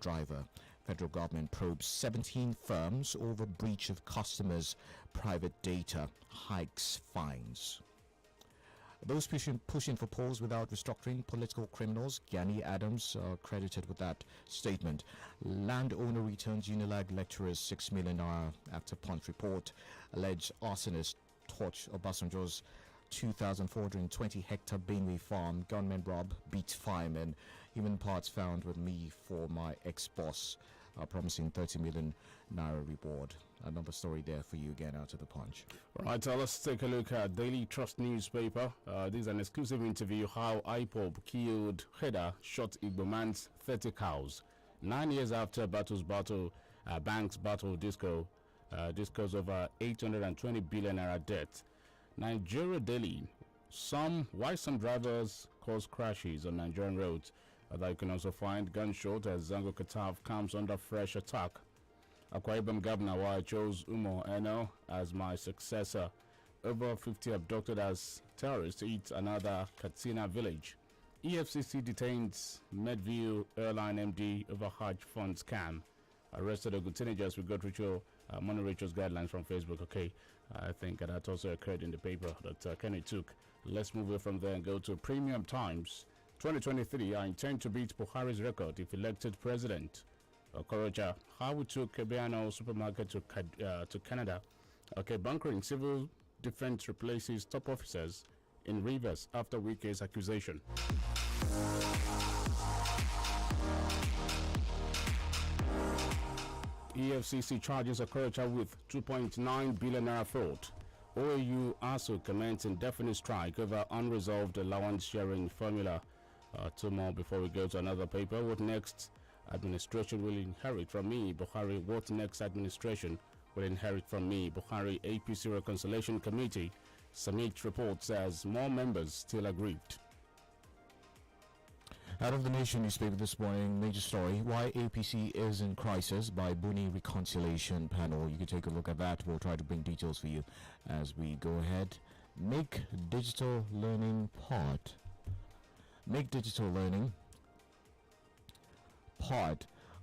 driver. Federal government probes 17 firms over breach of customers' private data, hikes fines. Those pushing for polls without restructuring political criminals, Gani Adams credited with that statement. Landowner returns Unilag lecturers 6 million naira after Punch report. Alleged arsonist torch Obasanjo's 2,420 hectare Benue farm. Gunmen rob, beat firemen. Human parts found with me for my ex-boss. Promising 30 million naira reward. Another story there for you again out of the Punch. All right, let's take a look at Daily Trust newspaper. This is an exclusive interview how IPOB killed header shot Igbo man's 30 cows. 9 years after Banks battle discos over 820 billion naira debt. Nigeria Daily. Why some drivers cause crashes on Nigerian roads. That you can also find gunshot as Zango Kataf comes under fresh attack. Akwa Ibom Governor, why I chose Umo Eno as my successor. Over 50 abducted as terrorists eat another Katsina village. EFCC detains Medview Airline MD over Hajj fund scam. Arrested Ogun teenagers. We got money rituals guidelines from Facebook. Okay, I think that also occurred in the paper that Kenny took. Let's move away from there and go to Premium Times. 2023, I intend to beat Buhari's record if elected president. Okorocha, how we took Kebiano supermarket to Canada. Okay, bunkering civil defense replaces top officers in Rivers after Wike's accusation. EFCC charges Okorocha with 2.9 billion naira fraud. OAU also commenced indefinite strike over unresolved allowance sharing formula. Two more before we go to another paper. What next administration will inherit from me, Buhari? What next administration will inherit from me, Buhari? APC Reconciliation Committee summit report says more members still aggrieved. Out of the Nation newspaper this morning, major story, why APC is in crisis by Buni Reconciliation Panel. You can take a look at that. We'll try to bring details for you as we go ahead. Make digital learning part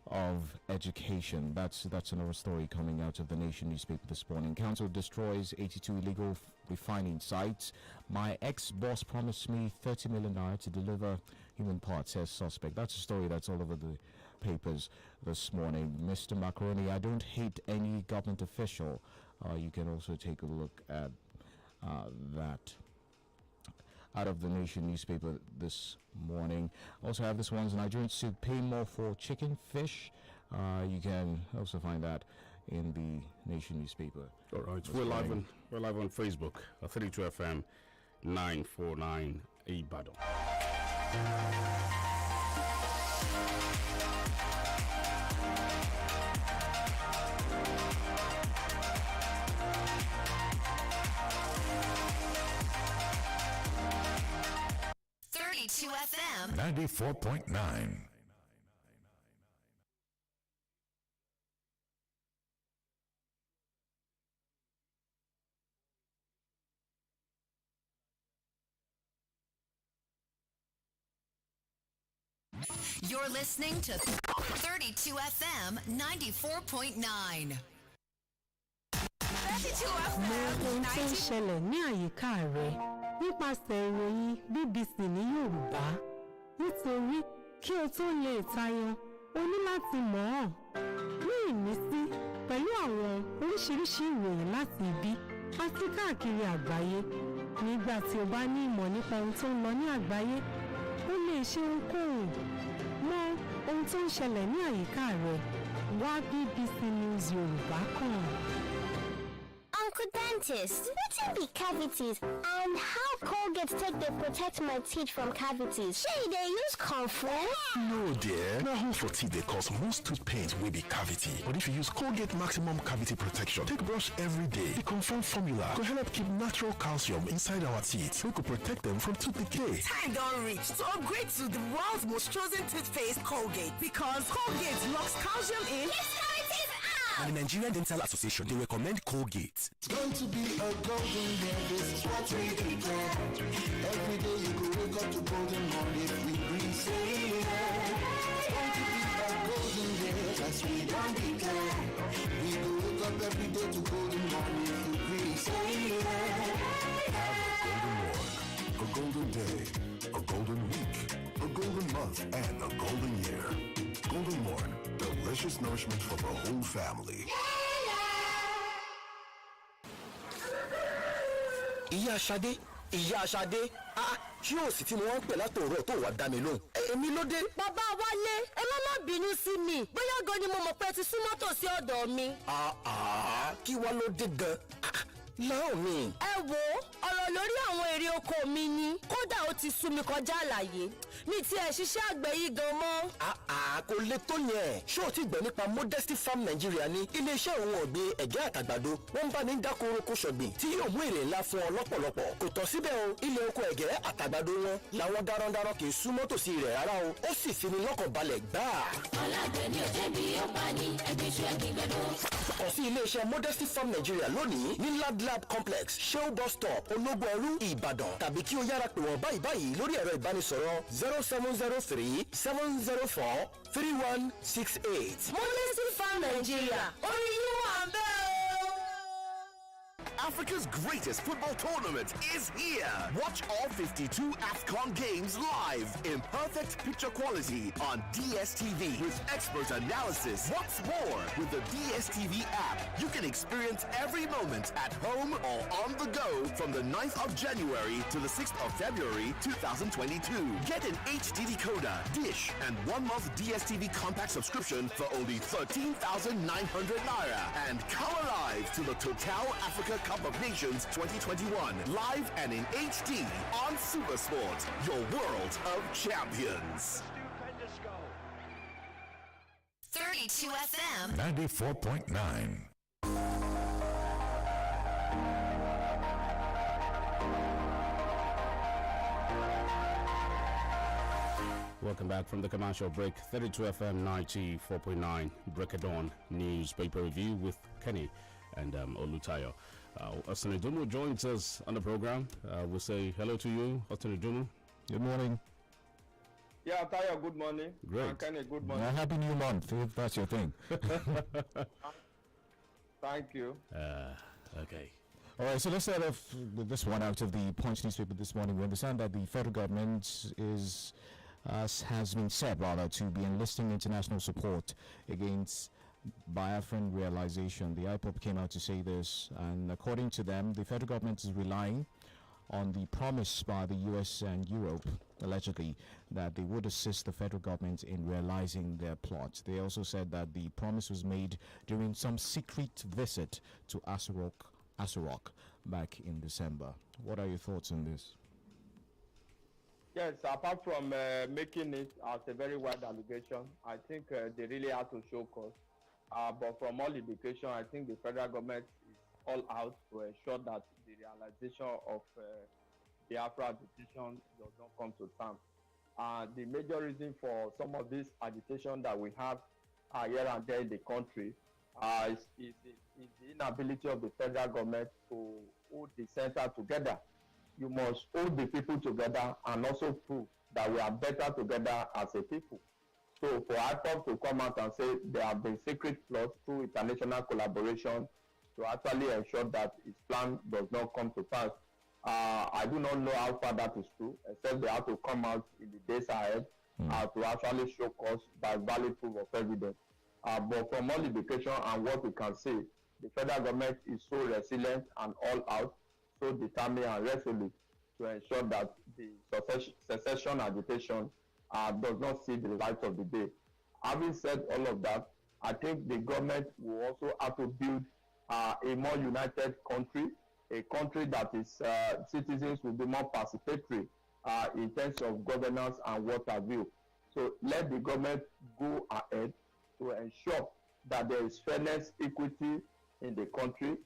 of education. That's another story coming out of the Nation newspaper this morning. Council destroys 82 illegal refining sites. My ex-boss promised me 30 million naira to deliver human parts, says suspect. That's a story that's all over the papers this morning. Mr. Macaroni, I don't hate any government official. You can also take a look at that out of the Nation newspaper this morning. Also have this one's Nigerians to pay more for chicken, fish. You can also find that in the Nation newspaper. All right, we're live on Facebook. 32FM 949 Ibadan. 32 FM 94.9. You're listening to 32 FM 94.9. 32 FM 90. Nípasẹ̀ ìròyìn BBC ní Yorùbá. Nítorí kí o tó lè tayọ, o ní láti mọ̀ ọ́n. Ní ìmísí pẹ̀lú àwọn oríṣiríṣi ìròyìn láti ibi àti káàkiri àgbáyé. Nígbà tí o bá ní ìmọ̀ nípa ohun tó ń lọ ní àgbáyé, o lè ṣe ohunkóhun. Mọ̀ ohun tó ń ṣẹlẹ̀ ní àyíká rẹ. Wá BBC News Yorùbá kàn. Uncle Dentist, what be cavities and how Colgate take they protect my teeth from cavities? Shey they use comfort? No dear, na hole for teeth they cause most tooth pains will be cavity. But if you use Colgate Maximum Cavity Protection, take brush every day. The confirmed formula could help keep natural calcium inside our teeth. We could protect them from tooth decay. Time don't reach to upgrade to the world's most chosen toothpaste, Colgate, because Colgate locks calcium in. Yes, cavities out! And the Nigerian Dental Association, they recommend Colgate. It's going to be a golden year, this is what we declare. Every day you go wake up to golden morning, we bring say yeah. It's going to be a golden yes, we don't declare. We go wake up every day to golden morning. If you really say yeah. Have a golden day, a golden week, a golden month, and a golden year. Golden Morn, delicious nourishment for the whole family. Ìyá Ṣadé, ṣé o sì tí mo wọ́n pè látòrò tó wà dá mi lóhùn? Èmi ló dé. Bàbá Wálé, ẹ má bínú sí mi. Bóyá gan ni mo mọ̀ pé ti súnmọ́ tòsí ọ̀dọ̀ mi. Kí wá ló dé gan? Láò mi. Ẹ wo ọ̀rọ̀ lórí àwọn èrè oko mi ni. Kódà ó ti sú mi kọjá àlàyé. Mi ti ẹ̀ ṣiṣẹ́ àgbẹ̀ yìí gan mọ́. Kò le tó yẹn. Ṣé o ti gbọ́ nípa Modesty Farm Nigeria ní iléeṣẹ́ òun ọ̀gbìn ẹ̀gẹ́ àtàgbàdo? Wọ́n ń bá ní dáko oroko ṣọ̀gbìn tí yóò mú èrè ńlá fún ọ lọ́pọ̀lọpọ̀. Kò tọ́ síbẹ̀ o, ilé oko ẹ̀gẹ́ àtàgbàdo wọn làwọn darandaran kì í súnmọ́ tòsí rẹ̀ rárá o. Ó sì fi ni lọ́kàn balẹ̀ gbáà. Ọ̀làgbẹ̀ ni ò jẹ̀bi ó pa ní ẹgbẹ́ iṣu ẹgbẹ́ gbẹ̀dọ̀. Kàn sí iléeṣẹ́ Modesty Farm Nigeria lónìí ní Lab Complex, Shell Bus Stop, Ológun Ẹrú, Ìbàdàn. Tàbí kí o yára pè wọ́n báyìí lórí ẹ̀rọ ìbánisọ̀rọ̀ 0703 704 3168. Modesty Farm Nigeria. Orí yín wà ń bẹ̀ o. Africa's greatest football tournament is here. Watch all 52 AFCON games live in perfect picture quality on DSTV with expert analysis. What's more, with the DSTV app, you can experience every moment at home or on the go from the 9th of January to the 6th of February 2022. Get an HD decoder, dish, and 1-month DSTV compact subscription for only 13,900 naira and color live to the Total Africa Cup of Nations 2021, live and in HD on Supersport, your world of champions. 32 FM 94.9. Welcome back from the commercial break. 32 FM 94.9 Break of Dawn newspaper review with Kenny and OLUTAYO. Austin Idumu joins us on the program. We'll say hello to you, Austin Idumu. Good morning. Yeah, Tayo, good morning. Great. And Kenny, good morning. Happy New Month, if that's your thing. Thank you. Okay. All right, so let's start off with this one out of the Punch newspaper this morning. We understand that the federal government has been said, rather, to be enlisting international support against Biafran realization. The IPOP came out to say this, and according to them, the federal government is relying on the promise by the US and Europe, allegedly, that they would assist the federal government in realizing their plot. They also said that the promise was made during some secret visit to Asurok back in December. What are your thoughts on this? Yes, apart from making it as a very wide allegation, I think they really have to show cause. But from all indication, I think the federal government is all out to ensure that the realization of Biafra agitation does not come to term. The major reason for some of this agitation that we have here and there in the country is the inability of the federal government to hold the center together. You must hold the people together and also prove that we are better together as a people. So for IPOP to come out and say there have been secret plots through international collaboration to actually ensure that its plan does not come to pass, I do not know how far that is true, except they have to come out in the days ahead to actually show cause by valid proof of evidence. But from all indication and what we can see, the federal government is so resilient and all out, so determined and resolute to ensure that the secession agitation does not see the light of the day. Having said all of that, I think the government will also have to build a more united country, a country that its citizens will be more participatory in terms of governance and what have you. So let the government go ahead to ensure that there is fairness, equity in the country.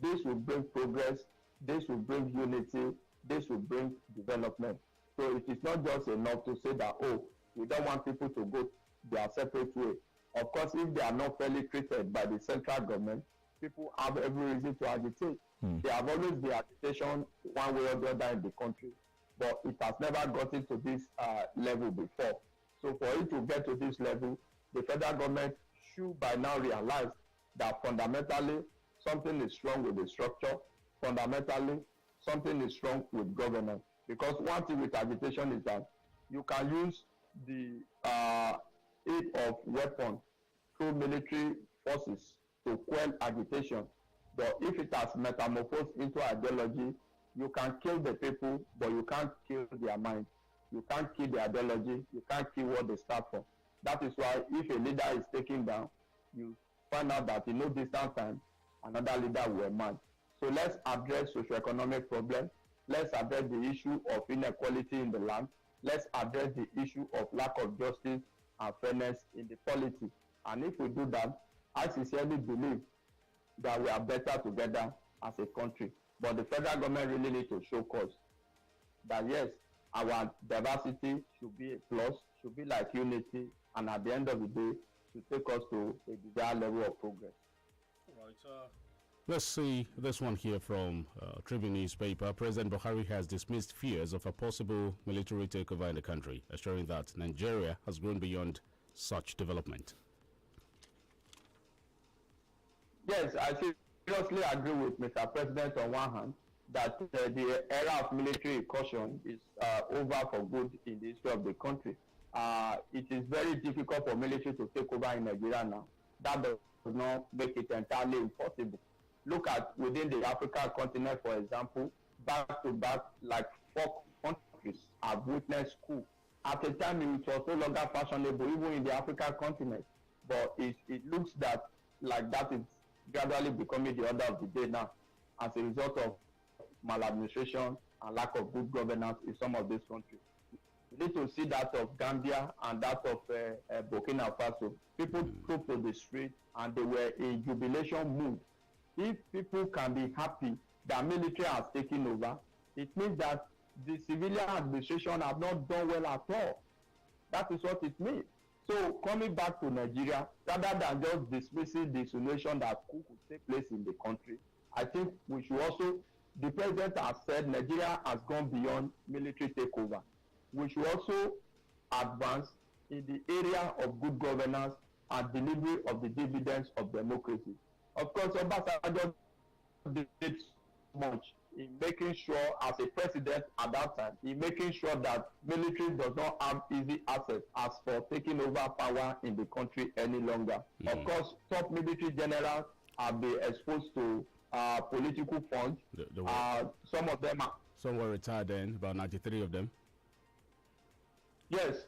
This will bring progress, this will bring unity, this will bring development. So it is not just enough to say that, oh, we don't want people to go their separate way. Of course, if they are not fairly treated by the central government, people have every reason to agitate. There have always been agitation one way or the other in the country, but it has never gotten to this level before. So for it to get to this level, the federal government should by now realize that fundamentally something is wrong with the structure, fundamentally something is wrong with governance. Because one thing with agitation is that you can use the aid of weapons through military forces to quell agitation. But if it has metamorphosed into ideology, you can kill the people, but you can't kill their mind. You can't kill the ideology. You can't kill what they start for. That is why if a leader is taken down, you find out that in no distant time, another leader will emerge. So let's address socioeconomic problems. Let's address the issue of inequality in the land. Let's address the issue of lack of justice and fairness in the polity. And if we do that, I sincerely believe that we are better together as a country. But the federal government really needs to show cause that yes, our diversity should be a plus, should be like unity, and at the end of the day, should take us to a desired level of progress. All right, let's see this one here from Tribune newspaper. President Buhari has dismissed fears of a possible military takeover in the country, assuring that Nigeria has grown beyond such development. Yes, I seriously agree with Mr. President on one hand that the era of military incursion is over for good in the history of the country. It is very difficult for military to take over in Nigeria now. That does not make it entirely impossible. Look at within the African continent, for example, back to back, like 4 countries have witnessed coup. At a time, it was no longer fashionable, even in the African continent. But it looks that like that is gradually becoming the order of the day now, as a result of maladministration and lack of good governance in some of these countries. You need to see that of Gambia and that of Burkina Faso. People took to the street and they were in jubilation mood. If people can be happy that military has taken over, it means that the civilian administration have not done well at all. That is what it means. So coming back to Nigeria, rather than just dismissing the insinuation that coup could take place in the country, I think we should also, the president has said Nigeria has gone beyond military takeover. We should also advance in the area of good governance and delivery of the dividends of democracy. Of course, Obasanjo did much in making sure, as a president at that time, in making sure that military does not have easy access as for taking over power in the country any longer. Of course, top military generals have been exposed to political funds. Some of them are. Some were retired then, about 93 of them. Yes,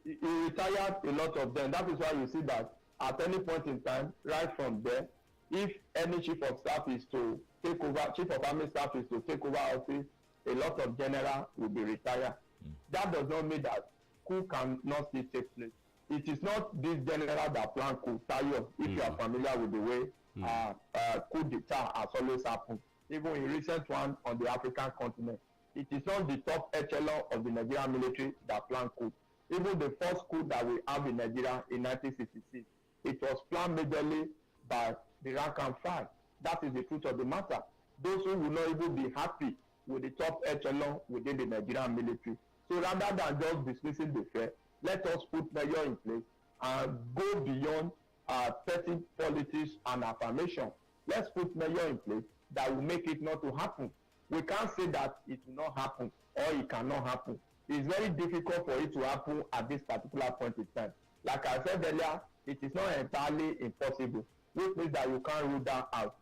he retired a lot of them. That is why you see that at any point in time, right from there, if any chief of staff is to take over, chief of army staff is to take over office, a lot of general will be retired. That does not mean that coup cannot still take place. It is not this general that plan coup, Tayo, if you are familiar with the way coup d'etat has always happened, even in recent one on the African continent. It is not the top echelon of the Nigerian military that planned coup. Even the first coup that we have in Nigeria in 1966, it was planned majorly by the rank and file. That is the truth of the matter. Those who will not even be happy with the top echelon within the Nigerian military. So rather than just dismissing the threat, let us put measures in place and go beyond petty politics and affirmation. Let's put measures in place that will make it not to happen. We can't say that it will not happen or it cannot happen. It's very difficult for it to happen at this particular point in time. Like I said earlier, it is not entirely impossible, which means that you can't rule that out.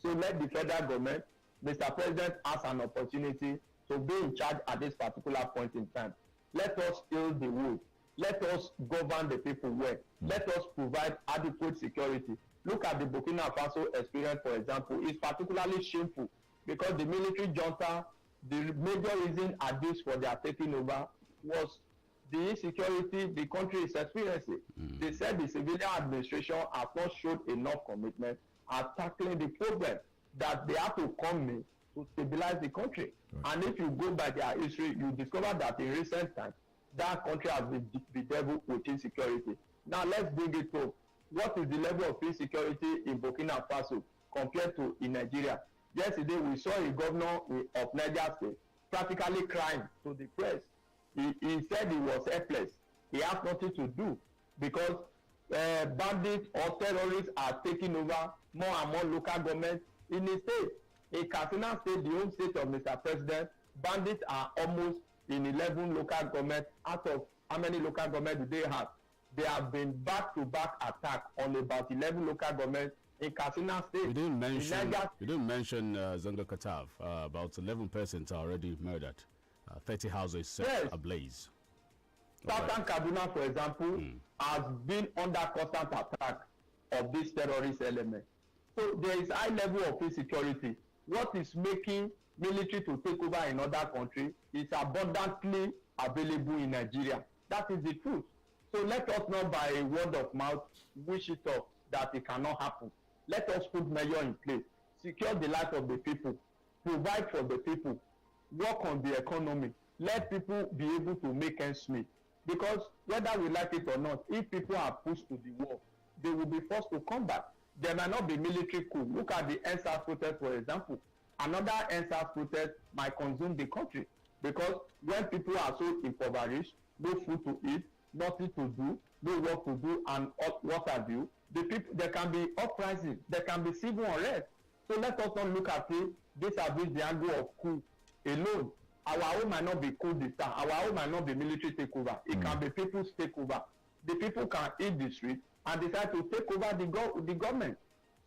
So let the federal government, Mr. President, has an opportunity to be in charge at this particular point in time. Let us heal the wood. Let us govern the people well. Let us provide adequate security. Look at the Burkina Faso experience, for example. It's particularly shameful because the military junta, the major reason at this for their taking over was the insecurity the country is experiencing. They said the civilian administration has not shown enough commitment at tackling the problem that they have to come in to stabilize the country. Right. And if you go by their history, you discover that in recent times, that country has been bedeviled with insecurity. Now let's bring it to what is the level of insecurity in Burkina Faso compared to in Nigeria. Yesterday, we saw a governor of Niger State practically crying to the press. He said he was helpless. He has nothing to do because bandits or terrorists are taking over more and more local government in the state. In Katsina State, the home state of Mr. President, bandits are almost in 11 local government. Out of how many local government do they have? There have been back-to-back attack on about 11 local government in Katsina State. You didn't mention Zongo Katav. About 11 persons are already murdered. 30 houses set ablaze. Southern Kaduna, for example, has been under constant attack of this terrorist element. So there is high level of insecurity. What is making military to take over in other countries is abundantly available in Nigeria. That is the truth. So let us not by a word of mouth wish it off that it cannot happen. Let us put measure in place, secure the life of the people, provide for the people, work on the economy, let people be able to make ends meet. Because whether we like it or not, if people are pushed to the wall, they will be forced to come back. There might not be military coup. Look at the NSAS protest, for example. Another NSAS protest might consume the country because when people are so impoverished, no food to eat, nothing to do, no work to do, and what have you, the people, there can be uprising, there can be civil unrest. So let us not look at it vis-a-vis the angle of coup alone. Our own might not be coup d'etat, our own might not be military takeover. It can be people's takeover. The people can hit the street and decide to take over the government.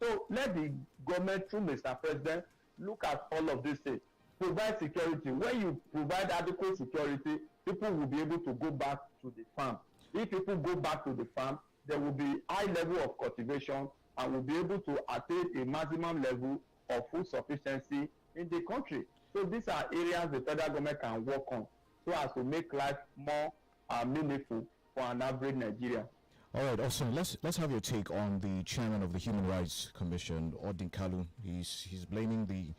So let the government, through Mr. President, look at all of these things. Provide security. When you provide adequate security, people will be able to go back to the farm. If people go back to the farm, there will be high level of cultivation and will be able to attain a maximum level of food sufficiency in the country. So these are areas the federal government can work on so as to make life more meaningful for an average Nigerian. All right, also let's have your take on the chairman of the Human Rights Commission, Odin Kalu. He's blaming the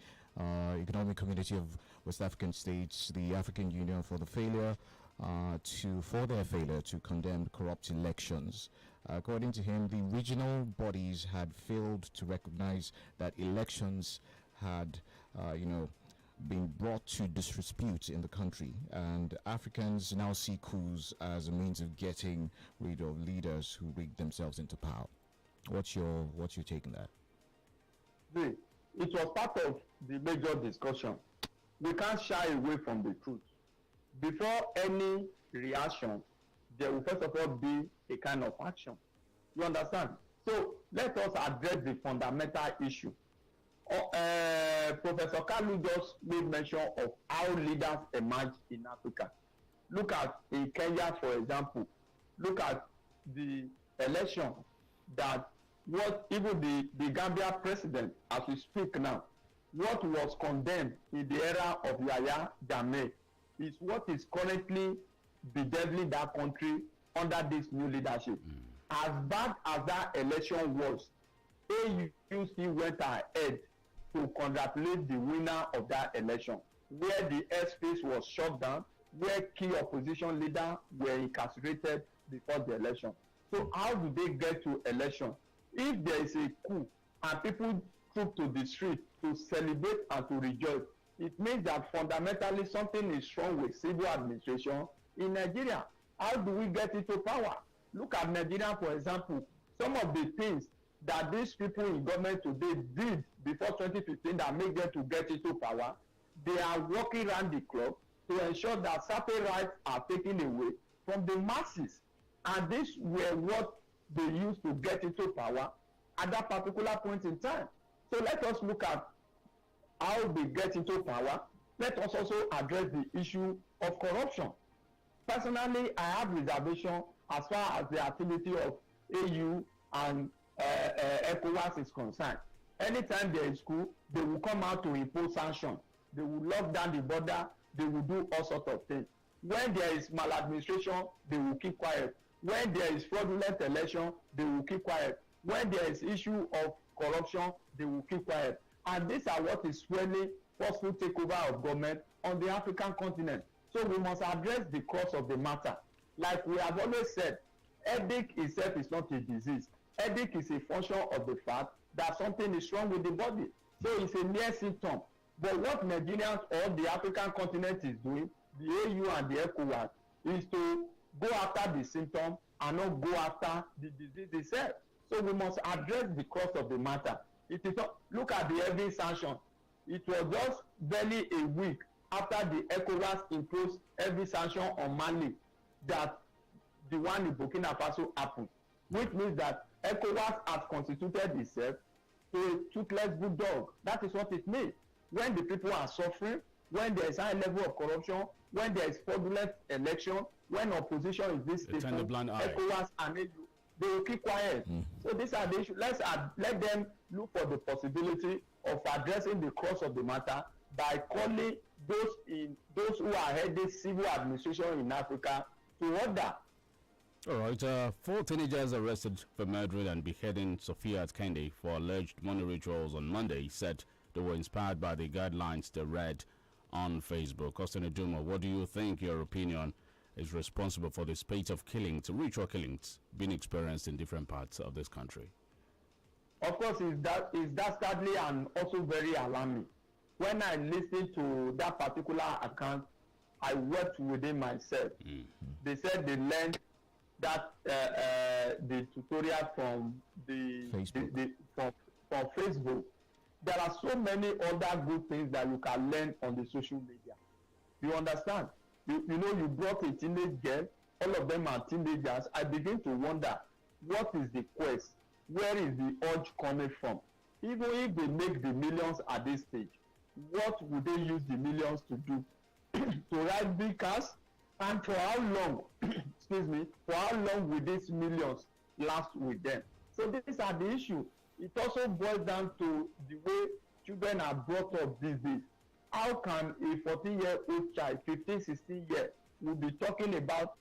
Economic Community of West African States, the African Union, for their failure to condemn corrupt elections. According to him, the regional bodies had failed to recognize that elections had, been brought to disrepute in the country, and Africans now see coups as a means of getting rid of leaders who rig themselves into power. What's your take on that? It was part of the major discussion. We can't shy away from the truth. Before any reaction, there will first of all be a kind of action. You understand? So let us address the fundamental issue. Professor Kalu just made mention of how leaders emerge in Africa. Look at in Kenya, for example. Look at the election that even the Gambia president, as we speak now, what was condemned in the era of Yahya Jammeh is what is currently bedeviling that country under this new leadership. As bad as that election was, AUC went ahead to congratulate the winner of that election, where the airspace was shut down, where key opposition leaders were incarcerated before the election. So how do they get to election? If there is a coup and people troop to the street to celebrate and to rejoice, it means that fundamentally something is wrong with civil administration in Nigeria. How do we get into power? Look at Nigeria, for example. Some of the things that these people in government today did before 2015 that make them to get into power, they are working around the clock to ensure that certain rights are taken away from the masses. And this were what they used to get into power at that particular point in time. So let us look at how they get into power. Let us also address the issue of corruption. Personally, I have reservation as far as the activity of AU and ECOWAS is concerned. Anytime there is coup, they will come out to impose sanctions. They will lock down the border. They will do all sorts of things. When there is maladministration, they will keep quiet. When there is fraudulent election, they will keep quiet. When there is issue of corruption, they will keep quiet. And these are what is fueling forceful takeover of government on the African continent. So we must address the cause of the matter. Like we have always said, headache itself is not a disease. Headache is a function of the fact that something is wrong with the body. So it's a mere symptom. But what Nigerians or the African continent is doing, the AU and the ECOWAS, is to go after the symptom and not go after the disease itself. So we must address the cause of the matter. It is not, look at the heavy sanction. It was just barely a week after the ECOWAS imposed heavy sanction on Mali that the one in Burkina Faso happened, which means that ECOWAS has constituted itself to a toothless bulldog. That is what it means. When the people are suffering, when there is high level of corruption, when there is fraudulent election, when opposition is this station, ECOWAS and AU, they will keep quiet. So these are the issues. Let them look for the possibility of addressing the cause of the matter by calling those who are heading civil administration in Africa to order. All right, 4 teenagers arrested for murdering and beheading Sophia Kende for alleged money rituals on Monday said they were inspired by the guidelines they read on Facebook. Austin Aduma, what do you think your opinion is responsible for the spate of killings, ritual killings, being experienced in different parts of this country? Of course, is dastardly and also very alarming. When I listened to that particular account, I wept within myself. They said they learned that the tutorial from from Facebook. There are so many other good things that you can learn on the social media. You understand? You know, you brought a teenage girl. All of them are teenagers. I begin to wonder, what is the quest? Where is the urge coming from? Even if they make the millions at this stage, what would they use the millions to do? To ride big cars? And for how long, excuse me, for how long will these millions last with them? So these are the issues. It also boils down to the way children are brought up these days. How can a 14-year-old child, 15, 16 years, will be talking about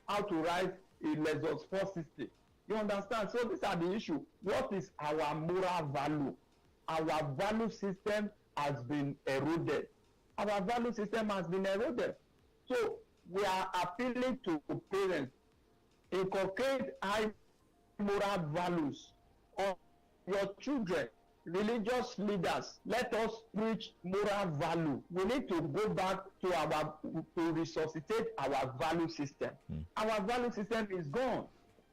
how to ride a Lexus 460? You understand? So these are the issues. What is our moral value? Our value system has been eroded. Our value system has been eroded. So we are appealing to parents, inculcate high moral values on your children. Religious leaders, let us preach moral value. We need to go back to resuscitate our value system. Our value system is gone.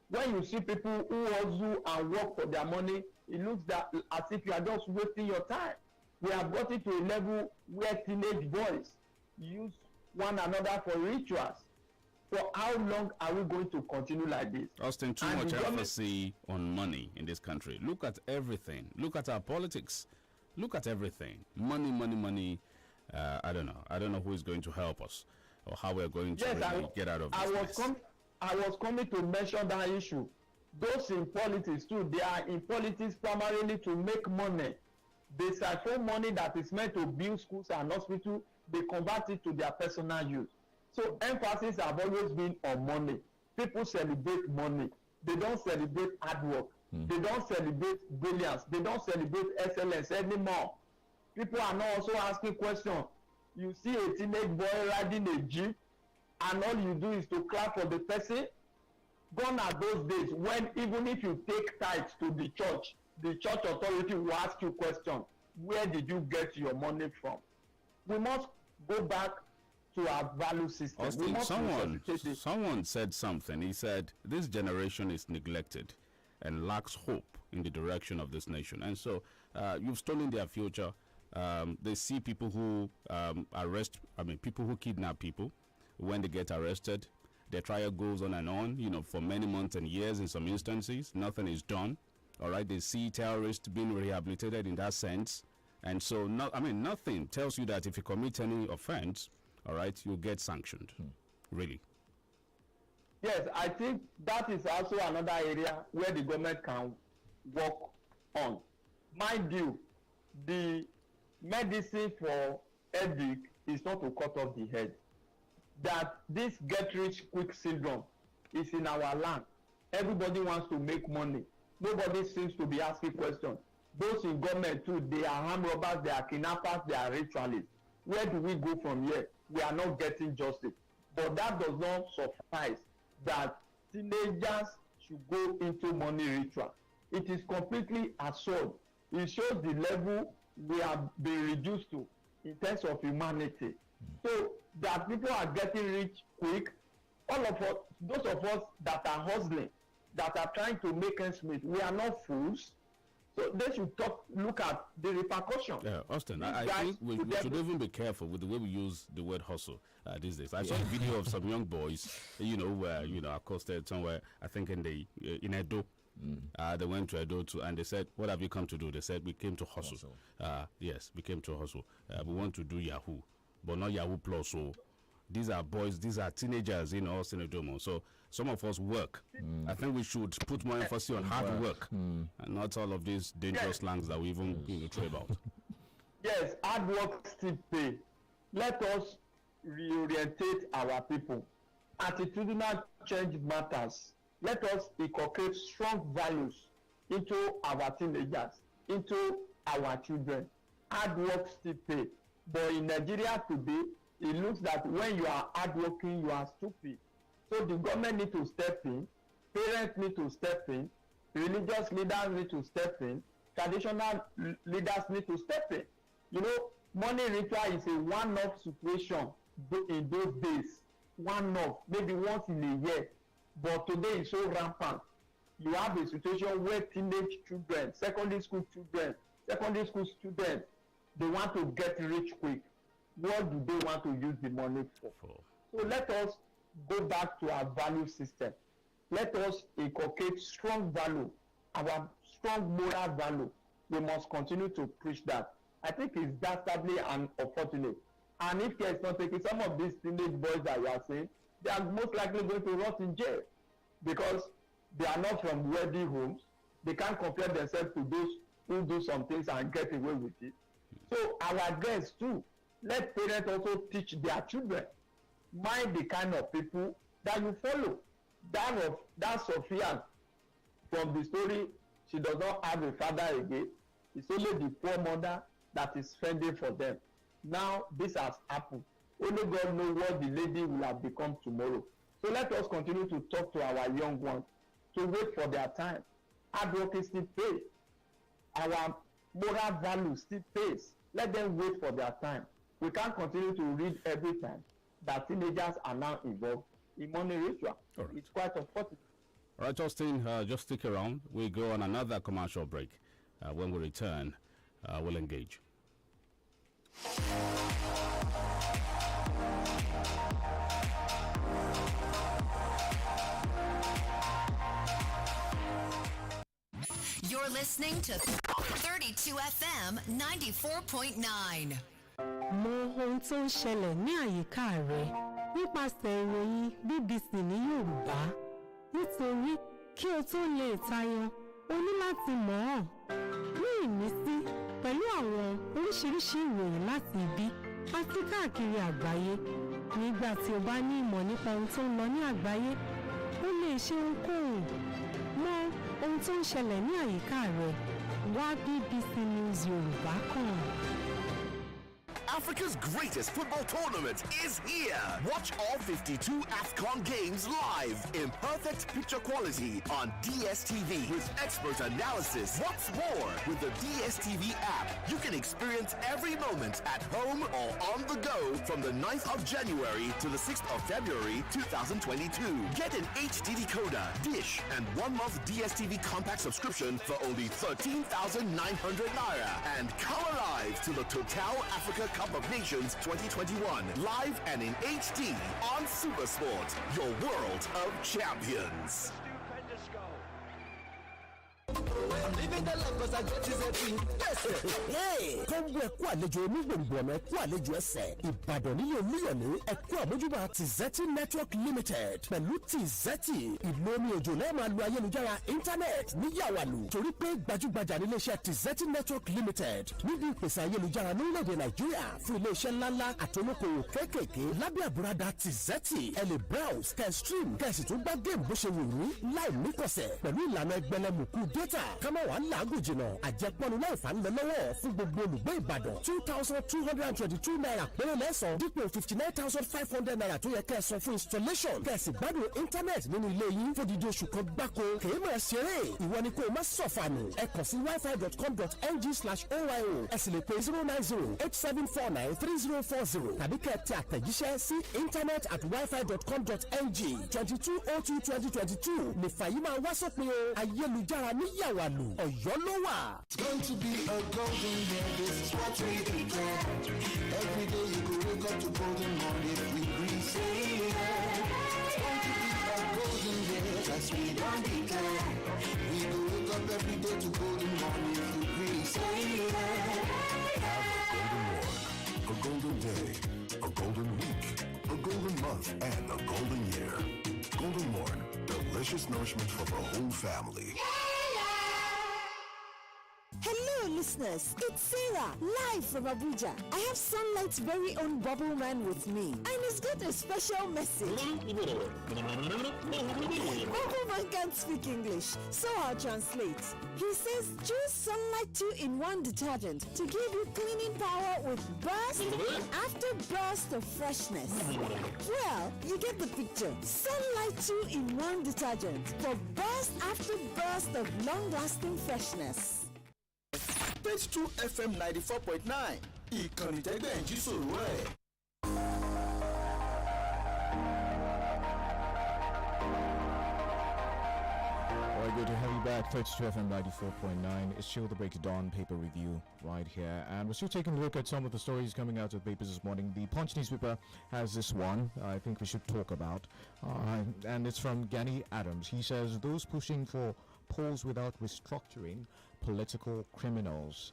When you see people who hustle and work for their money, it looks as if you are just wasting your time. We have got it to a level where teenage boys use one another for rituals. For how long are we going to continue like this? Austin, too much emphasis on money in this country. Look at everything. Look at our politics. Look at everything. Money, money, money. I don't know. I don't know who is going to help us or how we're going to really get out of this. I was coming to mention that issue. Those in politics too, they are in politics primarily to make money. They siphon money that is meant to build schools and hospitals. They convert it to their personal use. So emphasis have always been on money. People celebrate money. They don't celebrate hard work. They don't celebrate brilliance. They don't celebrate excellence anymore. People are now also asking questions. You see a teenage boy riding a jeep, and all you do is to clap for the person. Gone are those days when even if you take tithes to the church authority will ask you questions. Where did you get your money from? We must go back to our value system. Austin, someone said something. He said this generation is neglected and lacks hope in the direction of this nation. And so you've stolen their future. They see people who people who kidnap people. When they get arrested, their trial goes on and on, for many months and years in some instances. Nothing is done. All right, they see terrorists being rehabilitated in that sense. And so, nothing tells you that if you commit any offense, all right, you'll get sanctioned. Really? Yes, I think that is also another area where the government can work on. Mind you, the medicine for headache is not to cut off the head. That this get-rich-quick syndrome is in our land. Everybody wants to make money. Nobody seems to be asking questions. Those in government too, they are armed robbers, they are kidnappers, they are ritualists. Where do we go from here? We are not getting justice. But that does not suffice that teenagers should go into money ritual. It is completely absurd. It shows the level we have been reduced to in terms of humanity. So that people are getting rich quick, all of us, those of us that are hustling, that are trying to make ends meet, we are not fools. So they should look at the repercussion. Yeah, Austin, I think we should even be careful with the way we use the word hustle these days. I saw a video of some young boys, where, accosted somewhere, I think in Edo. They went to Edo and they said, what have you come to do? They said, we came to hustle. Yes, we came to hustle. We want to do Yahoo, but not Yahoo Plus. So these are boys, these are teenagers in Austin Edomo. So some of us work. I think we should put more emphasis on hard work and not all of these dangerous slangs that we even throw about. Yes, hard work still pay. Let us reorientate our people. Attitudinal change matters. Let us inculcate strong values into our teenagers, into our children. Hard work still pay. But in Nigeria today, it looks that when you are hardworking, you are stupid. So the government need to step in, parents need to step in, religious leaders need to step in, traditional leaders need to step in. Money ritual is a one-off situation in those days. One-off, maybe once in a year. But today it's so rampant. You have a situation where teenage children, secondary school students, they want to get rich quick. What do they want to use the money for? So let us go back to our value system. Let us inculcate strong value, our strong moral value. We must continue to preach that. I think it's dastardly and unfortunate. And if care is not taken, some of these teenage boys that you are saying, they are most likely going to rot in jail because they are not from wealthy homes. They can't compare themselves to those who do some things and get away with it. So our guests too, let parents also teach their children. Mind the kind of people that you follow. That Sophia from the story, she does not have a father again. It's only the poor mother that is fending for them. Now this has happened. Only God knows what the lady will have become tomorrow. So let us continue to talk to our young ones to wait for their time. Hard work still pays. Our moral value still pays. Let them wait for their time. We can't continue to read every time that teenagers are now involved in money ritual. Right. It's quite unfortunate. All right, Justin, just stick around. We go on another commercial break. When we return, we'll engage. You're listening to 32 FM 94.9. Mọ ohun tó ń ṣẹlẹ̀ ní àyíká rẹ̀ nípasẹ̀ ìròyìn BBC ní Yorùbá. Nítorí kí o tó lè tayọ, o ní láti mọ̀ ọ́n. Ní ìmísí pẹ̀lú àwọn oríṣiríṣi ìròyìn láti ibi àti káàkiri àgbáyé. Nígbà tí o bá ní ìmọ̀ nípa ohun tó ń lọ ní àgbáyé, o lè ṣe ohunkóhun. Mọ ohun tó ń ṣẹlẹ̀ ní àyíká rẹ̀. Wá BBC News Yorùbá kàn. Africa's greatest football tournament is here. Watch all 52 AFCON games live in perfect picture quality on DSTV with expert analysis. What's more, with the DSTV app, you can experience every moment at home or on the go from the 9th of January to the 6th of February 2022. Get an HD decoder, dish, and 1 month DSTV compact subscription for only 13,900 Naira and come alive to the Total Africa Cup of Nations 2021 live and in HD on Supersport, your world of champions. kọ́ńgò ẹ̀kú àlejò onígbòǹgbò ọ̀nà ẹ̀kú àlejò ẹsẹ̀ Ìbàdàn nílé Olúyọ̀lé ẹ̀kú àmójúbà Tizeti Network Limited pẹ̀lú Tizeti ìlú omi òjò náà máa lo ayélujára íńtánẹ́ẹ̀tì níyàwálù torí pé gbajúgbajà ní iléeṣẹ́ Tizeti Network Limited níbi ìpèsè ayélujára lórílẹ̀‐èdè Nàìjíríà fún iléeṣẹ́ ńláńlá àtolókòwò kéékèèké lábẹ́ àbúradà Tizeti ẹ lè browse kẹ́ stream kẹ́ sì tún gbá géèmù bó ṣe wù yín láì níkọ̀sẹ̀ pẹ̀lú ìlànà ẹgbẹ̀lẹ́mùkú data kámáwá wàá làágùn jìnnà àjẹpọ́nu láìfà ń lọ lọ́wọ́ fún gbogbo olùgbé Ìbàdàn 2,222 naira péré lẹ́sàn dípò 59,500 naira tó yẹ kẹ́ ẹ san fún installation kẹ̀sì gbádùn internet nínú ilé yín fódìdí oṣù kan gbáko kèé mọ̀ ṣeré ìwọ ni kò má sọ̀fànù ẹ kàn sí wifi.com.ng/oyo ẹ sì lè pè 09087493040 tàbí kẹ́ ẹ tẹ àtẹ̀jíṣẹ́ sí internet@wifi.com.ng 22/02/2022 nìfà yìí máa wá sópin o ayélujára ní yàwàlù Ọ̀yọ́ ló wà. It's going to be a golden year, this is what we declare. Every day you go wake up to golden morning if we breathe, say yeah. It's going to be a golden year, that's we don't declare. We go wake up every day to golden morning if we breathe, say yeah. Have a golden day, a golden week, a golden month, and a golden year. Golden Morn, delicious nourishment for the whole family. Hello listeners, it's Sarah, live from Abuja. I have Sunlight's very own Bubble Man with me, and he's got a special message. Bubble Man can't speak English, so I'll translate. He says choose Sunlight 2-in-1 detergent to give you cleaning power with burst after burst of freshness. Well, you get the picture. Sunlight 2-in-1 detergent for burst after burst of long-lasting freshness. Page 2 FM 94.9 ìkànnì tẹ́gbẹ́ ń jí sòrò ẹ̀. Alright, good to have you back. 32 FM 94.9. It's still the Break of Dawn paper review right here. And we're still taking a look at some of the stories coming out of the papers this morning. The Punch newspaper has this one I think we should talk about. And it's from Gani Adams. He says, those pushing for polls without restructuring, political criminals.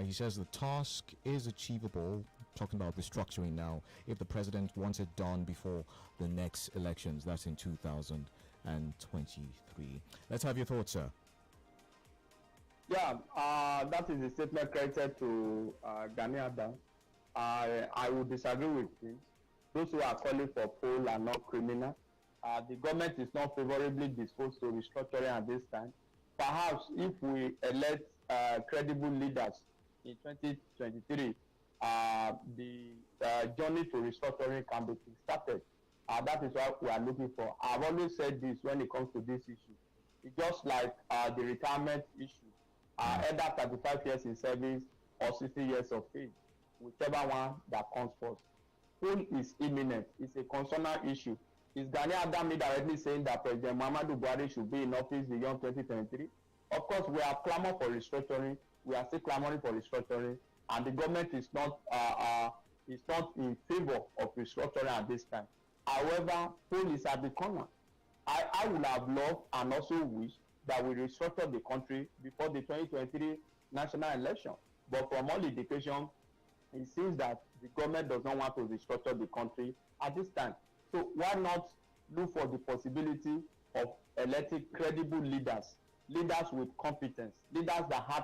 He says the task is achievable, talking about restructuring now, if the president wants it done before the next elections. That's in 2023. Let's have your thoughts, sir. Yeah, that is a statement credited to Gani Adams. I would disagree with him. Those who are calling for poll are not criminal. The government is not favorably disposed to restructuring at this time. Perhaps if we elect credible leaders in 2023, the journey to restructuring can be started. That is what we are looking for. I've always said this when it comes to this issue. It's just like the retirement issue. Either 35 years in service or 60 years of age, whichever one that comes first. Poll is imminent. It's a concerning issue. Is Gani Adams directly saying that President Muhammadu Buhari should be in office beyond 2023? Of course, we are clamoring for restructuring. We are still clamoring for restructuring, and the government is not in favor of restructuring at this time. However, poll is at the corner. I would have loved and also wish that we restructure the country before the 2023 national election. But from all indications, it seems that the government does not want to restructure the country at this time. So why not look for the possibility of electing credible leaders, leaders with competence, leaders that has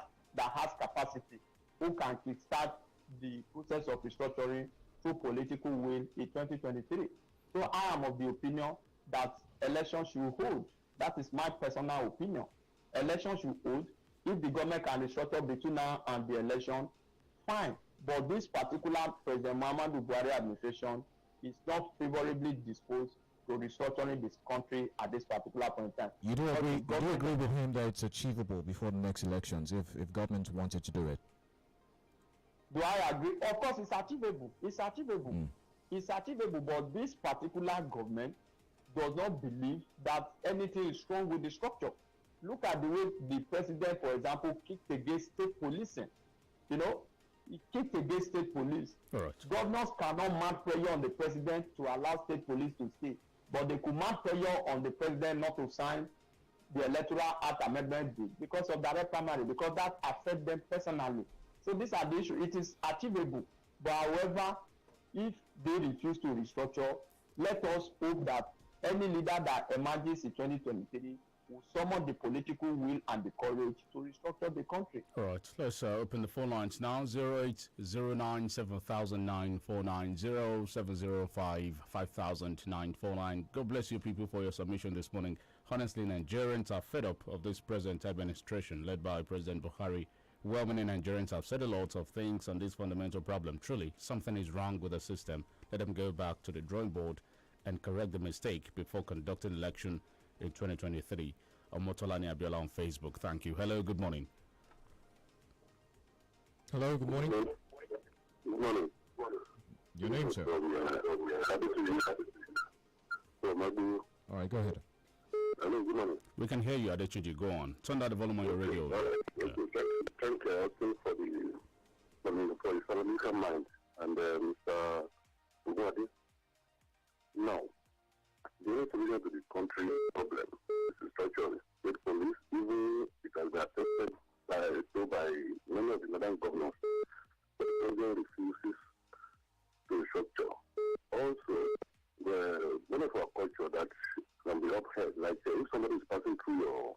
capacity, who can kickstart the process of restructuring through political will in 2023. So I am of the opinion that elections should hold. That is my personal opinion. Elections should hold. If the government can restructure between now and the election, fine. But this particular President Muhammadu Buhari administration is not favorably disposed to restructuring this country at this particular point in time. You do agree with him that it's achievable before the next elections if government wanted to do it? Do I agree? Of course, it's achievable. It's achievable. It's achievable, but this particular government does not believe that anything is wrong with the structure. Look at the way the president, for example, kicked against state policing. You know, he kicked against state police. All right. Governors cannot mount pressure on the president to allow state police to stay, but they could mount pressure on the president not to sign the Electoral Act Amendment Bill because of direct primary, because that affects them personally. So these are the issues. It is achievable, but however, if they refuse to restructure, let us hope that any leader that emerges in 2023 will summon the political will and the courage to restructure the country. All right, let's open the phone lines now. 0809709490705500949. God bless you people for your submission this morning. Honestly, Nigerians are fed up of this present administration led by President Buhari. Well, many Nigerians have said a lot of things on this fundamental problem. Truly, something is wrong with the system. Let them go back to the drawing board and correct the mistake before conducting election in 2023. Omotolani Abiola on Facebook. Thank you. Hello, good morning. Hello, good morning. Good morning. Your name, sir? All right, go ahead. Hello, good morning. We can hear you, Adechuji. Go on. Turn down the volume on your radio. Thank you for the economical mind. And Mr. Ogunade. Now, the only solution to the country problem is structural state police, even it has been accepted by many of the northern governors. But the president refuses to restructure. Also, one of our culture that can be upheld, like if somebody is passing through your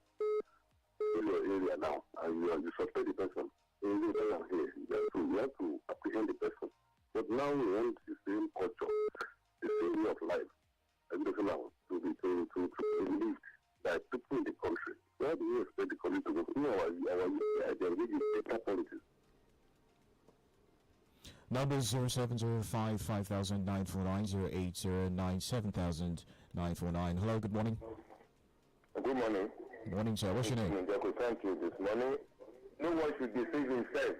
area now and you suspect the person, you have to apprehend the person. But now we want the same culture, the same way of life, and now to be lived by people in the country. Why do you expect the country to go? Our better politics. Number 0705 5949 080 7949. Hello, good morning. Good morning. Good morning, sir. What's your name? Thank you this morning. No one should deceive himself.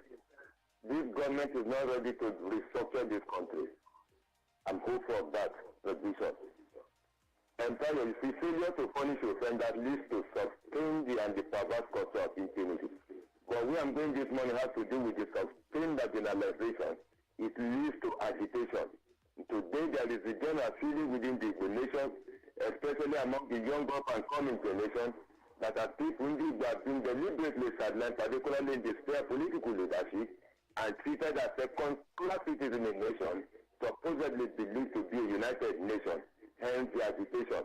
This government is not ready to restructure this country. I'm hopeful of that, the bishop. And finally, the failure to punish offenders leads to sustain and the perverse culture of impunity. But where I'm going this morning has to do with the sustained marginalization. It leads to agitation. Today there is a general feeling within the nation, especially among the young up and coming generation, that are people who have been deliberately sidelined, particularly in the sphere of political leadership, and treated as second-class citizens in a nation, supposedly believed to be a united nation, hence the agitation.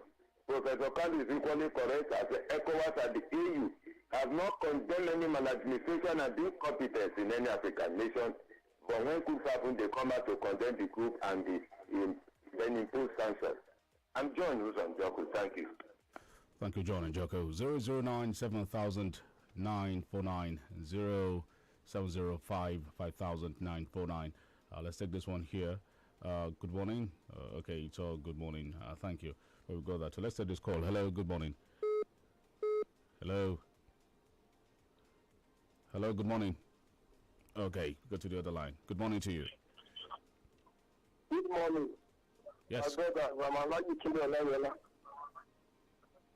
Professor Khan is equally correct as the ECOWAS and the EU have not condemned any maladministration and incompetence in any African nation, but when coups happen, they come out to condemn the group and then impose sanctions. I'm John Wilson Joko. Thank you. Thank you, John and Joko. 009 7949 0705 5949. Let's take this one here. Good morning. Okay, it's all good morning. Thank you. We'll go that. So let's take this call. Hello, good morning. Hello. Hello, good morning. Okay, go to the other line. Good morning to you. Good morning. Yes. My brother, Ramalaji Kidola.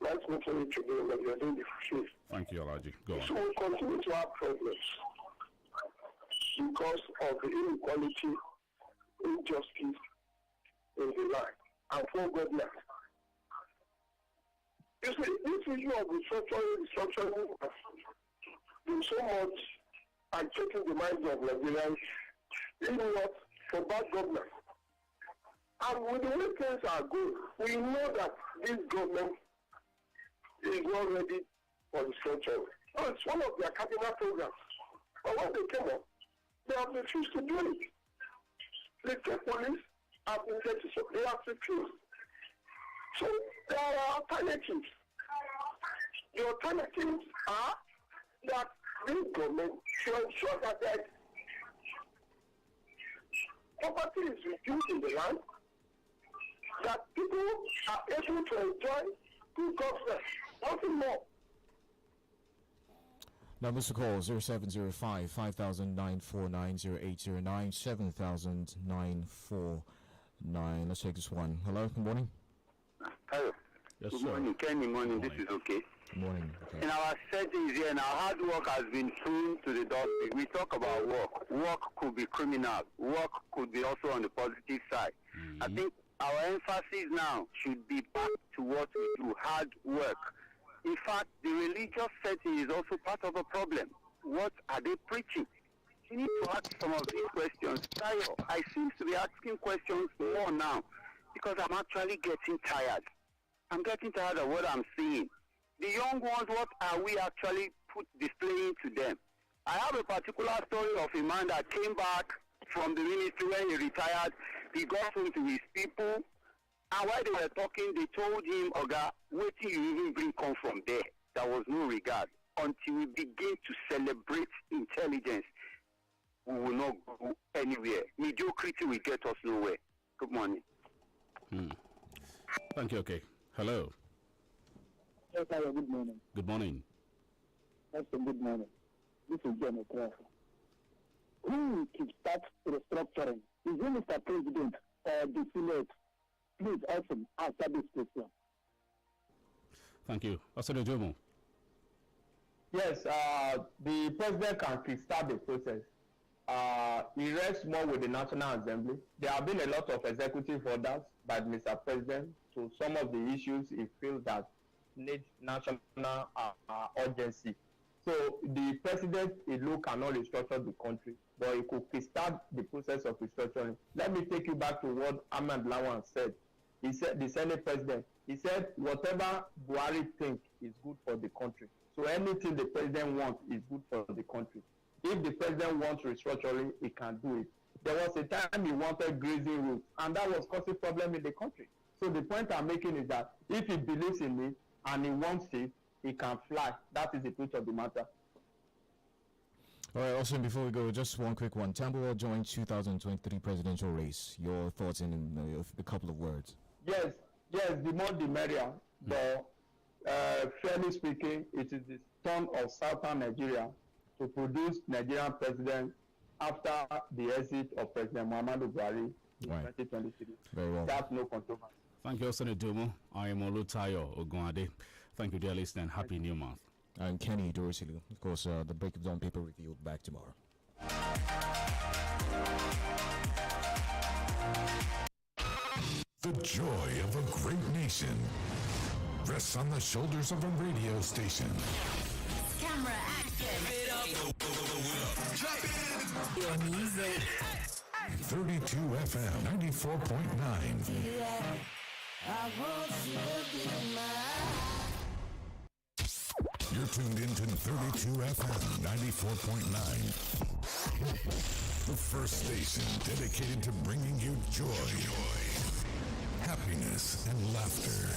Nice meeting you today when you're doing the shift. Thank you, Alaji. Go on. So we continue to have problems because of the inequality, injustice in the land, and for government. You see, this issue of restructuring has been so much and taking the minds of Nigerians, even what for bad government. And with the way things are good, we know that this government is not ready for restructuring. So it's one of their cardinal programs. But when they came up, they have refused to do it. The state police have been getting so they have refused. So there are alternatives. The alternatives are that this government should ensure that property is reduced in the land, that people are able to enjoy good government, nothing more. Numbers to call 0705 5949 0809 7949. Let's take this one. Hello, good morning. Hello. Yes, good sir. morning, Kenny. Morning. This is okay. Good morning. Okay. In our settings here now, hard work has been thrown to the dustbin. We talk about work. Work could be criminal. Work could be also on the positive side. I think our emphasis now should be back to what we do, hard work. In fact, the religious setting is also part of a problem. What are they preaching? You need to ask some of these questions. Tayo, I seem to be asking questions more now because I'm actually getting tired. I'm getting tired of what I'm seeing. The young ones, what are we actually displaying to them? I have a particular story of a man that came back from the ministry when he retired. He got home to his people. And while they were talking, they told him, Oga, wait till you even bring come from there. There was no regard. Until we begin to celebrate intelligence, we will not go anywhere. Mediocrity will get us nowhere. Good morning. Thank you. Okay. Hello. Yes, hello. Good morning. Good morning. Yes, good morning. This is John Okrafo. Who will start restructuring? Is it Mr. President or the Senate? Please also answer this question. Thank you. Asado Jomo. Yes, the president can kickstart the process. He rests more with the National Assembly. There have been a lot of executive orders by Mr. President to some of the issues he feels that need national urgency. So the president alone cannot restructure the country, but he could kickstart the process of restructuring. Let me take you back to what Ahmed Lawan said. He said, the Senate president, he said, whatever Buhari thinks is good for the country. So anything the president wants is good for the country. If the president wants restructuring, he can do it. There was a time he wanted grazing routes, and that was causing problem in the country. So the point I'm making is that if he believes in it and he wants it, he can fly. That is the truth of the matter. All right, also before we go, just one quick one. Tambuwal joined 2023 presidential race. Your thoughts in a couple of words? Yes, the more the merrier. But fairly speaking, it is the turn of southern Nigeria to produce Nigerian president after the exit of President Muhammadu Buhari in 2023. Very well. That's no controversy. Thank you, Senator Domo. I am OLUTAYO OGUNADE. Thank you, dear listener, and happy new month. And Kenny DUROTILU. Of course, the Break of Dawn paper reviewed back tomorrow. The joy of a great nation rests on the shoulders of a radio station. Camera action. Your music. 32 FM 94.9. You're tuned into 32 FM 94.9. The first station dedicated to bringing you joy, happiness, and laughter.